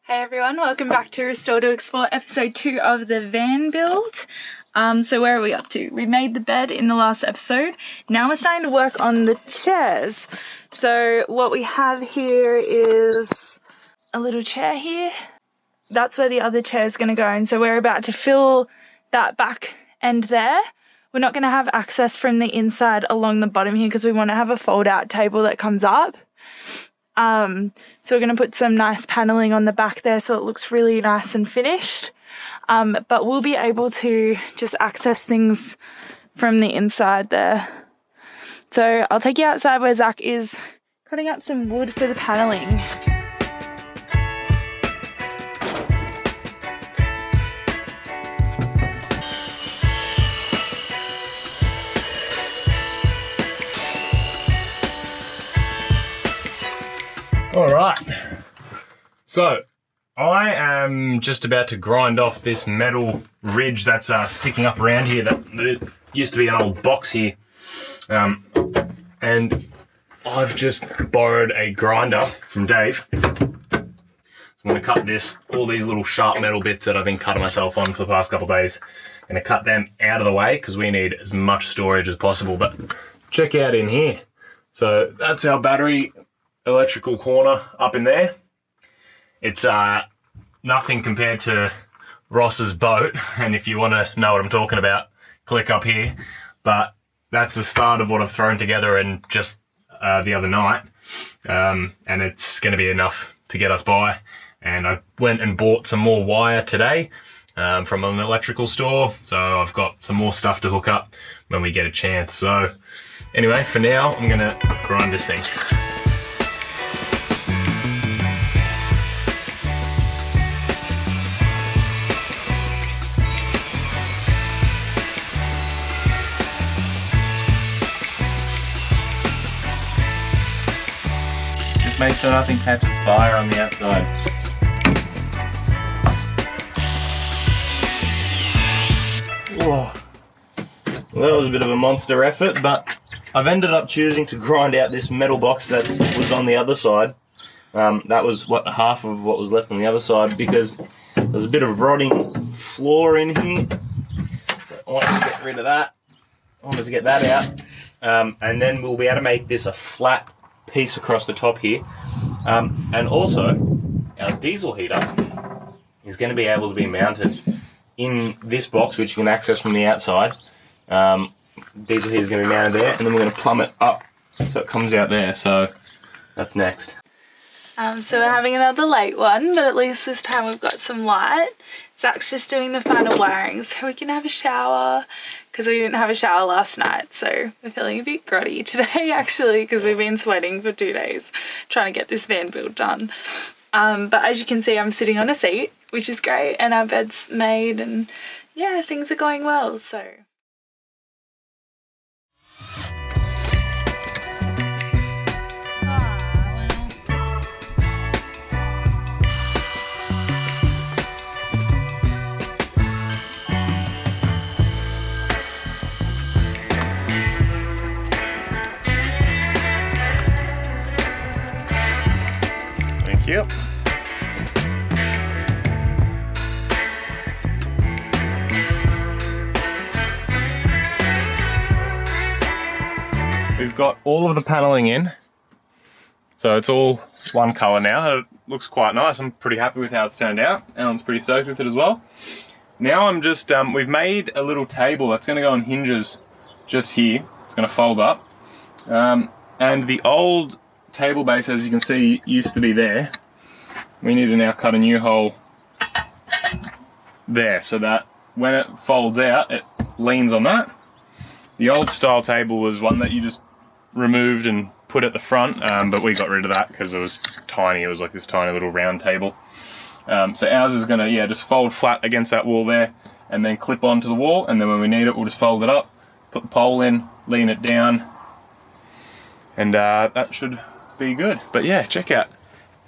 Hey everyone, welcome back to Restore to Explore episode 2 of the van build. So where are we up to? We made the bed in the last episode. Now we're starting to work on the chairs. So what we have here is a little chair here. That's where the other chair is going to go. And so we're about to fill that back end there. We're not going to have access from the inside along the bottom here because we want to have a fold out table that comes up. So we're going to put some nice paneling on the back there so it looks really nice and finished. But we'll be able to just access things from the inside there. So I'll take you outside where Zach is cutting up some wood for the paneling. Alright, so I am just about to grind off this metal ridge that's sticking up around here. That it used to be an old box here, and I've just borrowed a grinder from Dave. I'm going to cut all these little sharp metal bits that I've been cutting myself on for the past couple of days. I'm going to cut them out of the way because we need as much storage as possible. But check out in here. So that's our battery electrical corner up in there. It's nothing compared to Ross's boat, and if you want to know what I'm talking about, click up here. But that's the start of what I've thrown together and just the other night, and it's going to be enough to get us by. And I went and bought some more wire today from an electrical store, so I've got some more stuff to hook up when we get a chance. So anyway, for now I'm going to grind this thing. Make sure nothing catches fire on the outside. Whoa. Well, that was a bit of a monster effort, but I've ended up choosing to grind out this metal box that was on the other side. That was half of what was left on the other side, because there's a bit of rotting floor in here. So I wanted to get rid of that. I wanted to get that out. And then we'll be able to make this a flat piece across the top here, and also our diesel heater is going to be able to be mounted in this box, which you can access from the outside. Diesel heater is going to be mounted there, and then we're going to plumb it up so it comes out there. So that's next. So we're having another late one, but at least this time we've got some light. Zach's just doing the final wiring so we can have a shower, because we didn't have a shower last night, so we're feeling a bit grotty today actually, because we've been sweating for 2 days trying to get this van build done. But as you can see, I'm sitting on a seat, which is great, and our bed's made, and yeah, things are going well. So Yep. We've got all of the paneling in, so it's all one colour now. It looks quite nice. I'm pretty happy with how it's turned out. Alan's pretty stoked with it as well. Now I'm just, we've made a little table that's going to go on hinges just here. It's going to fold up, and the old table base, as you can see, used to be there. We need to now cut a new hole there so that when it folds out, it leans on that. The old style table was one that you just removed and put at the front, but we got rid of that because it was tiny. It was like this tiny little round table. So ours is going to, just fold flat against that wall there and then clip onto the wall, and then when we need it, we'll just fold it up, put the pole in, lean it down, and that should be good. But yeah, check out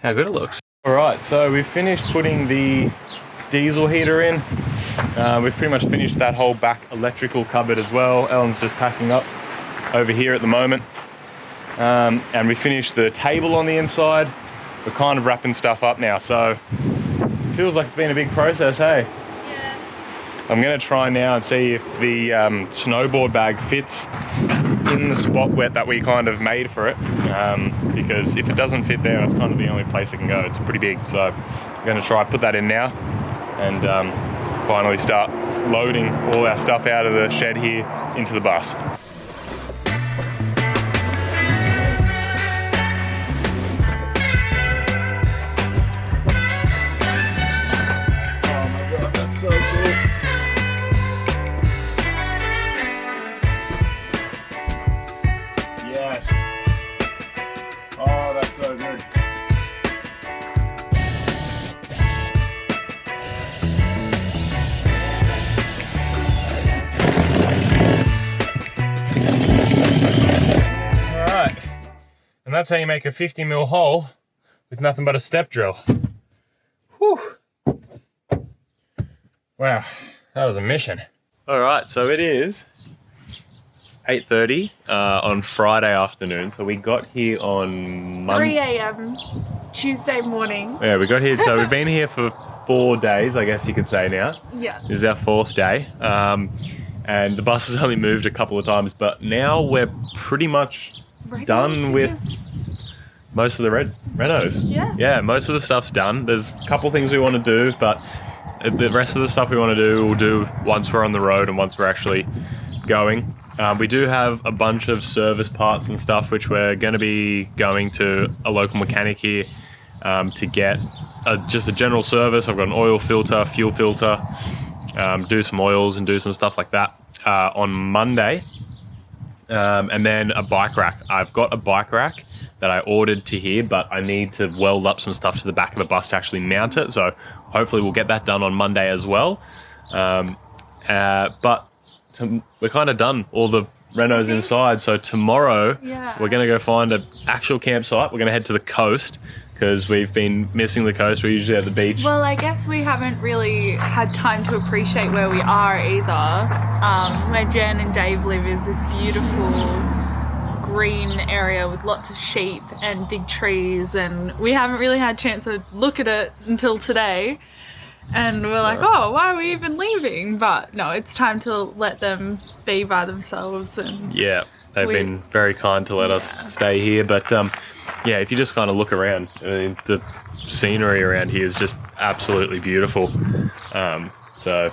how good it looks. Alright, so we've finished putting the diesel heater in. We've pretty much finished that whole back electrical cupboard as well. Ellen's just packing up over here at the moment. And we finished the table on the inside. We're kind of wrapping stuff up now, so feels like it's been a big process, hey? Yeah. I'm gonna try now and see if the snowboard bag fits in the spot that we kind of made for it. Because if it doesn't fit there, that's kind of the only place it can go. It's pretty big, so I'm gonna try put that in now and finally start loading all our stuff out of the shed here into the bus. So cool. Yes. Oh, that's so good. All right. And that's how you make a 50mm hole with nothing but a step drill. Whew. Wow, that was a mission. All right, so it is 8:30 on Friday afternoon. So we got here on 3 a.m. Tuesday morning. Yeah, we got here. So we've been here for 4 days, I guess you could say now. Yeah. This is our 4th day. And the bus has only moved a couple of times, but now we're pretty much done with most of the renos. Yeah. Yeah, most of the stuff's done. There's a couple things we want to do, but the rest of the stuff we want to do, we'll do once we're on the road and once we're actually going. We do have a bunch of service parts and stuff which we're going to be going to a local mechanic here to get just a general service. I've got an oil filter, fuel filter, do some oils and do some stuff like that on Monday. And then a bike rack. I've got a bike rack that I ordered to here, but I need to weld up some stuff to the back of the bus to actually mount it. So hopefully we'll get that done on Monday as well. But we're kind of done all the renos inside. So tomorrow we're going to go find an actual campsite. We're going to head to the coast because we've been missing the coast. We're usually at the beach. Well, I guess we haven't really had time to appreciate where we are either. Where Jen and Dave live is this beautiful green area with lots of sheep and big trees, and we haven't really had a chance to look at it until today, and we're like, oh, why are we even leaving? But no, it's time to let them be by themselves. And yeah, they've been very kind to let us stay here. But yeah, if you just kind of look around, the scenery around here is just absolutely beautiful. So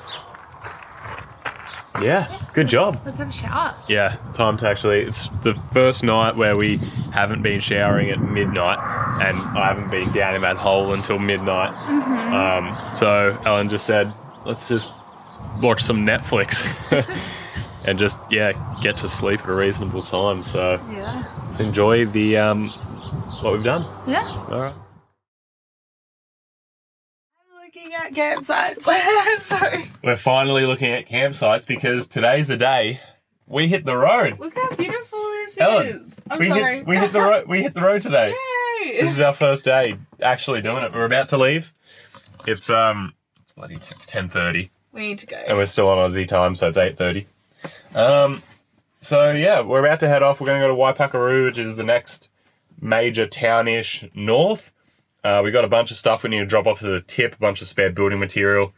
yeah, good job. Let's have a shower. Yeah, time to actually, it's the first night where we haven't been showering at midnight, and I haven't been down in that hole until midnight. So Ellen just said, let's just watch some Netflix and just, get to sleep at a reasonable time. So let's enjoy the what we've done. Yeah. All right. Looking at campsites. Sorry. We're finally looking at campsites because today's the day we hit the road. Look how beautiful this Ellen, is. I'm sorry. We hit the road. We hit the road today. Yay! This is our first day actually doing it. We're about to leave. It's 10:30. We need to go. And we're still on Aussie time, so it's 8:30. So yeah, we're about to head off. We're going to go to Waipakaroo, which is the next major townish north. We got a bunch of stuff we need to drop off to the tip, a bunch of spare building material.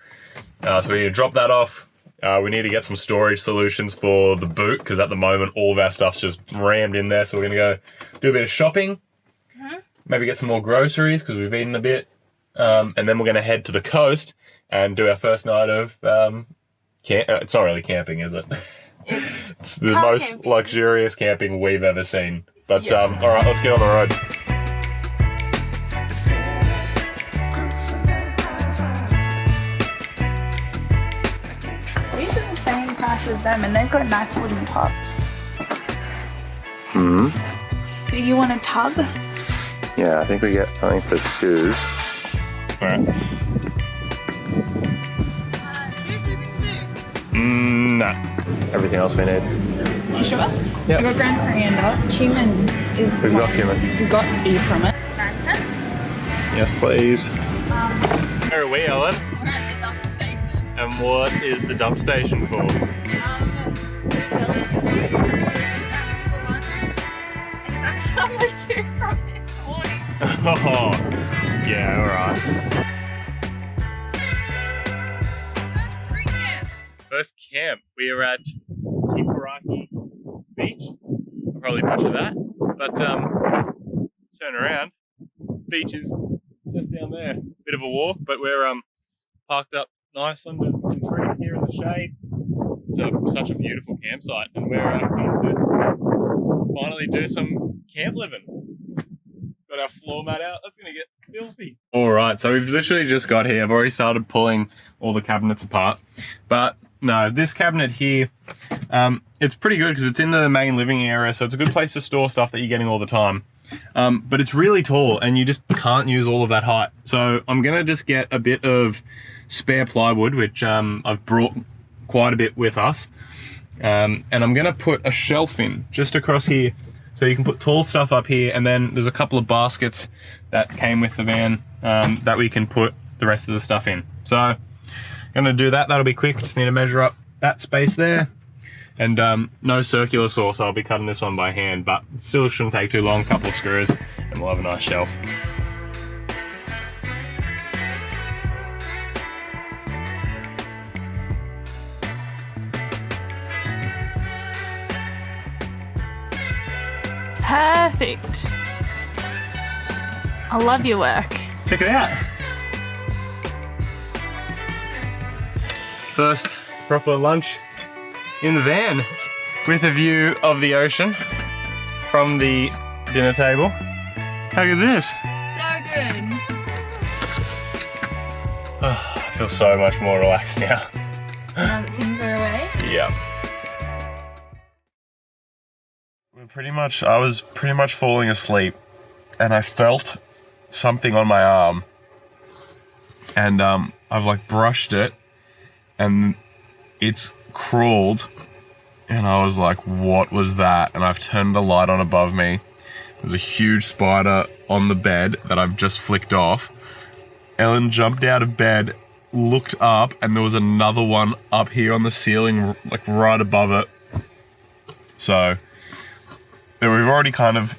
So we need to drop that off. We need to get some storage solutions for the boot, because at the moment all of our stuff's just rammed in there. So we're going to go do a bit of shopping, maybe get some more groceries because we've eaten a bit. And then we're going to head to the coast and do our first night of it's not really camping, is it? It's the most luxurious camping we've ever seen. But all right, let's get on the road. These are the same price as them, and they've got nice wooden tops. Do you want a tub? Yeah, I think we get something for shoes. All right. No. Everything else we need. You sure? Yeah. We've got ground coriander. Cumin is. We've got cumin. We've got beef from it. 9 cents. Yes, please. Where are we, Ellen? We're at the dump station. And what is the dump station for? It's actually number 2 from this morning. Oh, yeah, alright. first camp. We are at Tiparaki Beach. I'll probably butcher that. But turn around. Beach is just down there. Bit of a walk, but we're parked up nice under some trees here in the shade. It's such a beautiful campsite, and we're going to finally do some camp living. Got our floor mat out. That's going to get filthy. All right, so we've literally just got here. I've already started pulling all the cabinets apart. But no, this cabinet here, it's pretty good because it's in the main living area, so it's a good place to store stuff that you're getting all the time. But it's really tall and you just can't use all of that height. So I'm going to just get a bit of spare plywood, which I've brought quite a bit with us. And I'm going to put a shelf in just across here. So you can put tall stuff up here, and then there's a couple of baskets that came with the van that we can put the rest of the stuff in. So I'm gonna do that, that'll be quick. Just need to measure up that space there. And no circular saw, so I'll be cutting this one by hand, but still shouldn't take too long, couple of screws, and we'll have a nice shelf. Perfect. I love your work. Check it out. First proper lunch in the van with a view of the ocean from the dinner table. How good is this? So good. Oh, I feel so much more relaxed now. Now that things are away. Yeah. I was pretty much falling asleep, and I felt something on my arm, and I've like brushed it, and it's crawled, and I was like, what was that? And I've turned the light on above me. There's a huge spider on the bed that I've just flicked off. Ellen jumped out of bed, looked up, and there was another one up here on the ceiling, like right above it. So we've already kind of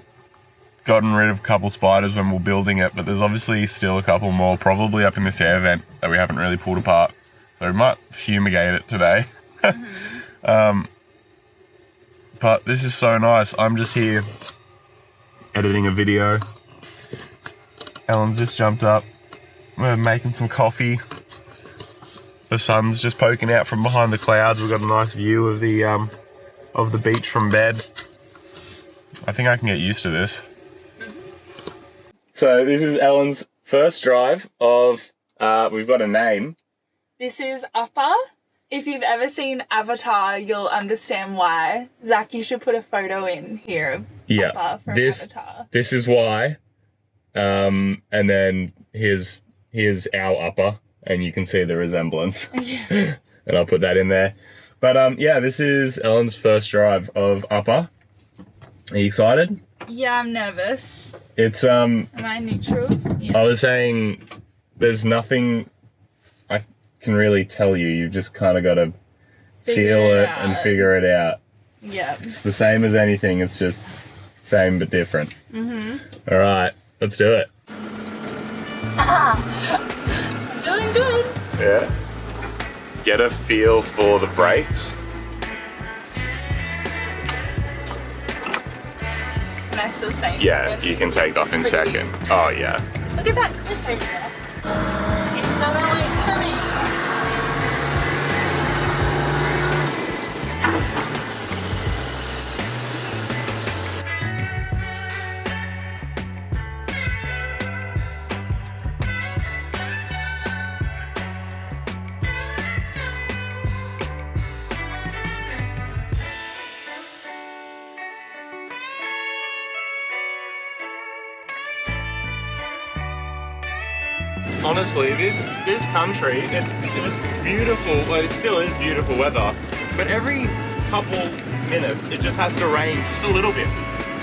gotten rid of a couple spiders when we're building it, but there's obviously still a couple more, probably up in this air vent that we haven't really pulled apart. So we might fumigate it today. But this is so nice. I'm just here editing a video. Ellen's just jumped up. We're making some coffee. The sun's just poking out from behind the clouds. We've got a nice view of the beach from bed. I think I can get used to this. So this is Ellen's first drive of, we've got a name. This is Upper. If you've ever seen Avatar, you'll understand why. Zach, you should put a photo in here of Upper from Avatar. This is why. And then here's our Upper, and you can see the resemblance. Yeah. And I'll put that in there. But yeah, this is Ellen's first drive of Upper. Are you excited? Yeah, I'm nervous. It's Am I neutral? Yeah. I was saying there's nothing I can really tell you. You've just kind of got to feel it and figure it out. Yeah. It's the same as anything. It's just same but different. All right, let's do it. Doing good. Yeah. Get a feel for the brakes. Can I still stay in Yeah, second? you can take off in pretty. second. Oh yeah. Look at that cliff over there. It's not only for me. Honestly, this country, it was beautiful, but it still is beautiful weather. But every couple minutes, it just has to rain just a little bit.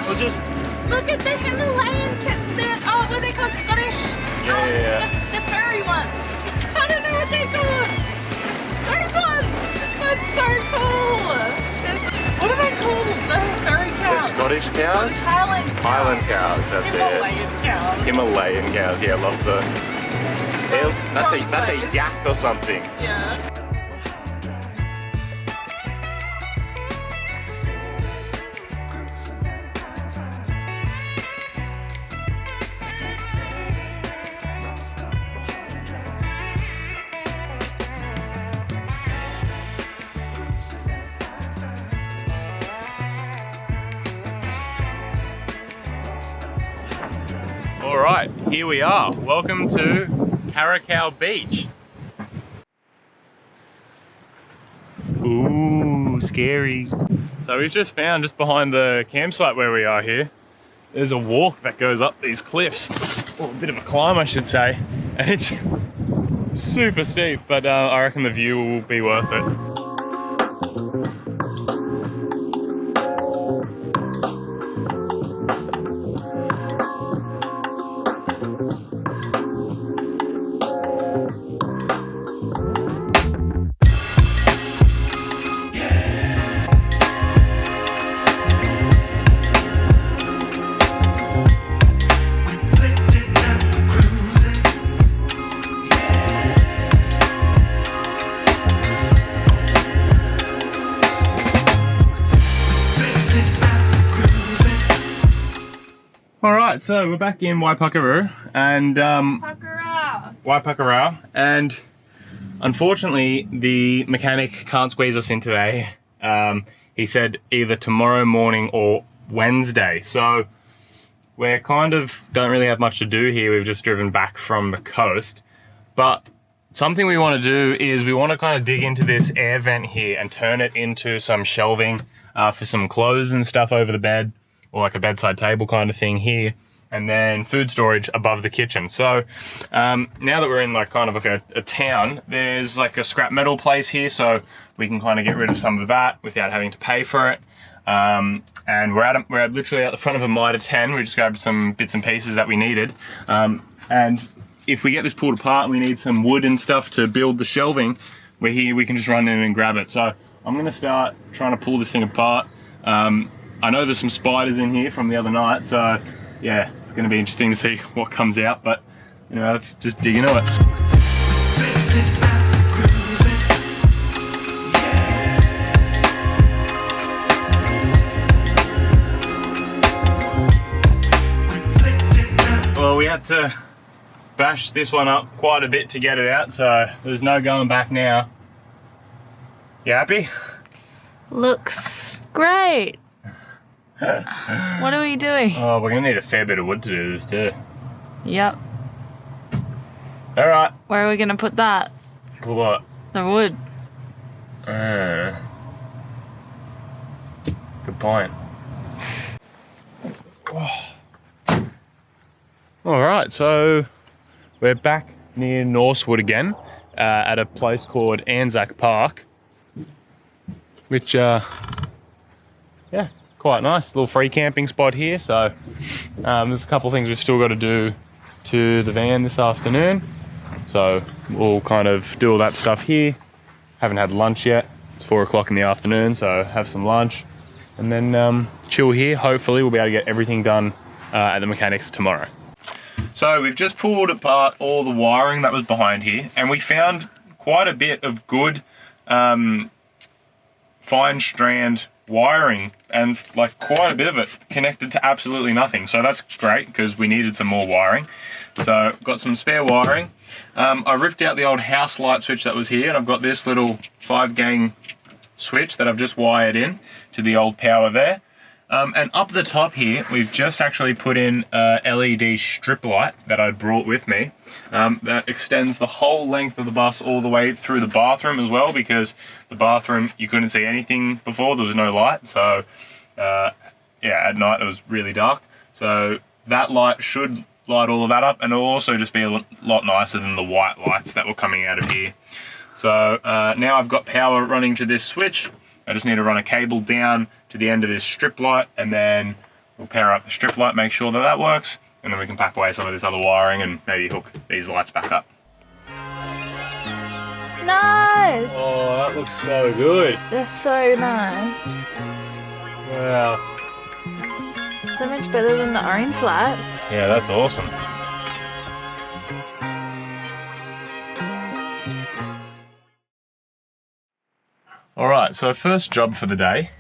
Or just... Look at the Himalayan what are they called? Scottish? Yeah. The furry ones. I don't know what they're called. Those ones. That's so cool. What are they called? The furry cows. The Scottish cows? Highland cows. Highland cows, that's Himalayan cows. Himalayan cows, yeah, I love the... That's a yak or something. Yeah. Alright, here we are. Welcome to Caracau Beach. Ooh, scary. So we've just found, just behind the campsite where we are here, there's a walk that goes up these cliffs. Or a bit of a climb, I should say. And it's super steep, but I reckon the view will be worth it. Alright, so we're back in Waipakarau and Waipakarau, and unfortunately the mechanic can't squeeze us in today. He said either tomorrow morning or Wednesday, so we're kind of don't really have much to do here. We've just driven back from the coast, but something we want to do is we want to kind of dig into this air vent here and turn it into some shelving for some clothes and stuff over the bed, or like a bedside table kind of thing here, and then food storage above the kitchen. So now that we're in like kind of like a town, there's like a scrap metal place here, so we can kind of get rid of some of that without having to pay for it. And we're literally at the front of a Mitre 10. We just grabbed some bits and pieces that we needed. And if we get this pulled apart and we need some wood and stuff to build the shelving, we're here, we can just run in and grab it. So I'm gonna start trying to pull this thing apart. I know there's some spiders in here from the other night, so yeah, it's going to be interesting to see what comes out, but you know, let's just dig into it. Well, we had to bash this one up quite a bit to get it out, so there's no going back now. You happy? Looks great. What are we doing? Oh, we're gonna need a fair bit of wood to do this too. Yep. Alright. Where are we gonna put that? What? The wood. Good point. Alright, so we're back near Norsewood again, at a place called Anzac Park, which yeah, quite nice little free camping spot here. So there's a couple of things we've still got to do to the van this afternoon, so we'll kind of do all that stuff here. Haven't had lunch yet. It's 4 o'clock in the afternoon, so have some lunch and then chill here. Hopefully we'll be able to get everything done at the mechanics tomorrow. So we've just pulled apart all the wiring that was behind here, and we found quite a bit of good fine strand wiring, and like quite a bit of it connected to absolutely nothing. So that's great because we needed some more wiring. So got some spare wiring. I ripped out the old house light switch that was here, and I've got this little 5-gang switch that I've just wired in to the old power there. And up the top here, we've just actually put in a LED strip light that I brought with me. That extends the whole length of the bus all the way through the bathroom as well, because the bathroom, you couldn't see anything before, there was no light. So yeah, at night it was really dark. So that light should light all of that up, and it'll also just be a lot nicer than the white lights that were coming out of here. So now I've got power running to this switch. I just need to run a cable down to the end of this strip light, and then we'll power up the strip light, make sure that that works, and then we can pack away some of this other wiring and maybe hook these lights back up. Nice! Oh, that looks so good. They're so nice. Wow. So much better than the orange lights. Yeah, that's awesome. Alright, so first job for the day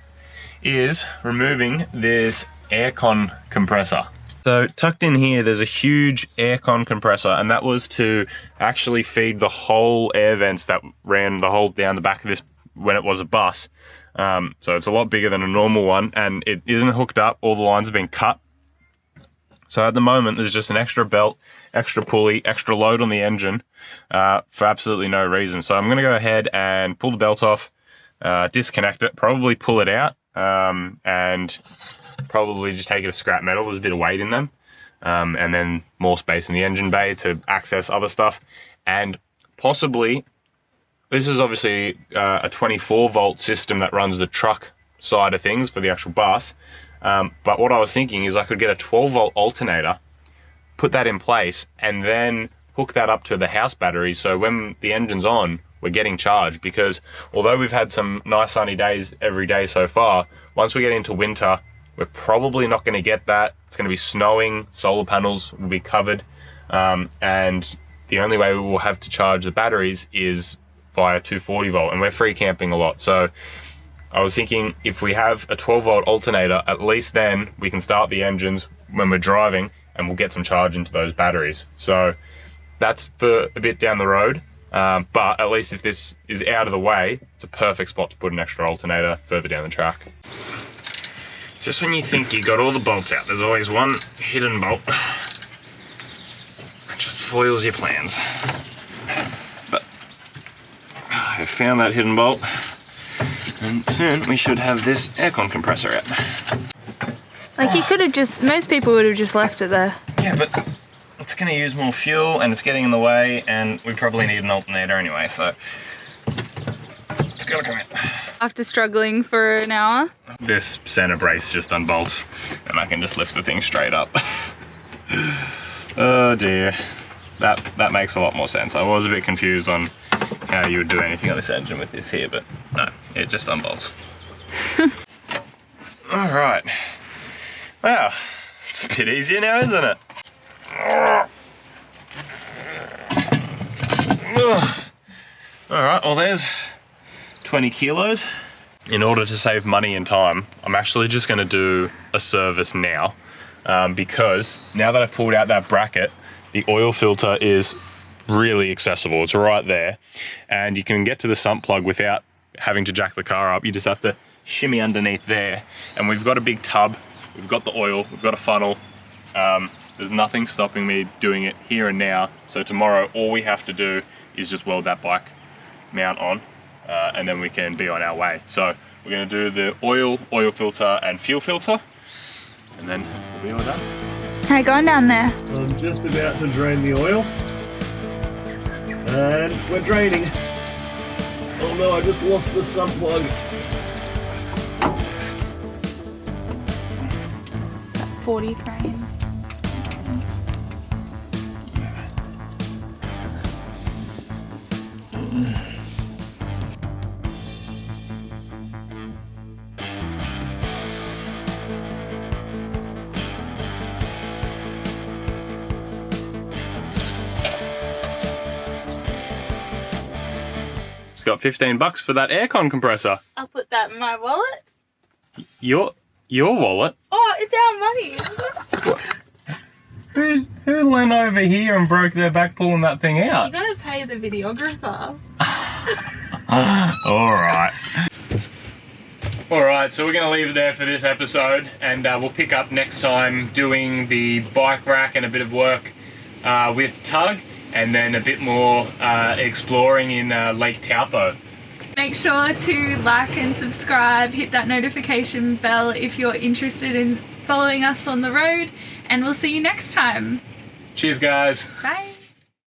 is removing this aircon compressor. So tucked in here, there's a huge aircon compressor, and that was to actually feed the whole air vents that ran the whole down the back of this when it was a bus. So it's a lot bigger than a normal one, and it isn't hooked up. All the lines have been cut. So at the moment, there's just an extra belt, extra pulley, extra load on the engine for absolutely no reason. So I'm going to go ahead and pull the belt off, disconnect it, probably pull it out, and probably just take it to scrap metal. There's a bit of weight in them. And then more space in the engine bay to access other stuff. And possibly, this is obviously a 24 volt system that runs the truck side of things for the actual bus. But what I was thinking is I could get a 12 volt alternator, put that in place, and then hook that up to the house battery. So when the engine's on, we're getting charged, because although we've had some nice sunny days every day so far, once we get into winter, we're probably not going to get that. It's going to be snowing, solar panels will be covered, and the only way we will have to charge the batteries is via 240 volt, and we're free camping a lot. So I was thinking if we have a 12 volt alternator, at least then we can start the engines when we're driving and we'll get some charge into those batteries. So that's for a bit down the road, but at least if this is out of the way, it's a perfect spot to put an extra alternator further down the track. Just when you think you got all the bolts out, there's always one hidden bolt that just foils your plans. But I found that hidden bolt, and soon we should have this aircon compressor out. Like you could have just, most people would have just left it there. Yeah, but it's going to use more fuel and it's getting in the way, and we probably need an alternator anyway, so it's got to come out. After struggling for an hour. This center brace just unbolts and I can just lift the thing straight up. Oh dear. That makes a lot more sense. I was a bit confused on how you would do anything on this engine with this here, but no, it just unbolts. Alright. Wow, it's a bit easier now, isn't it? Alright, well there's 20 kilos. In order to save money and time, I'm actually just going to do a service now, because now that I've pulled out that bracket, the oil filter is really accessible. It's right there, and you can get to the sump plug without having to jack the car up. You just have to shimmy underneath there, and we've got a big tub, we've got the oil, we've got a funnel. There's nothing stopping me doing it here and now, so tomorrow all we have to do is just weld that bike mount on, and then we can be on our way. So we're going to do the oil filter and fuel filter, and then we'll be all done. How you going down there? I'm just about to drain the oil, and we're draining. Oh no, I just lost the sump plug. 40 frames. Got $15 for that aircon compressor. I'll put that in my wallet. Your wallet? Oh, it's our money. Who leaned over here and broke their back pulling that thing out? You gotta pay the videographer. Alright, so we're going to leave it there for this episode, and we'll pick up next time doing the bike rack and a bit of work with Tug, and then a bit more exploring in Lake Taupo. Make sure to like and subscribe, hit that notification bell if you're interested in following us on the road, and we'll see you next time. Cheers guys. Bye.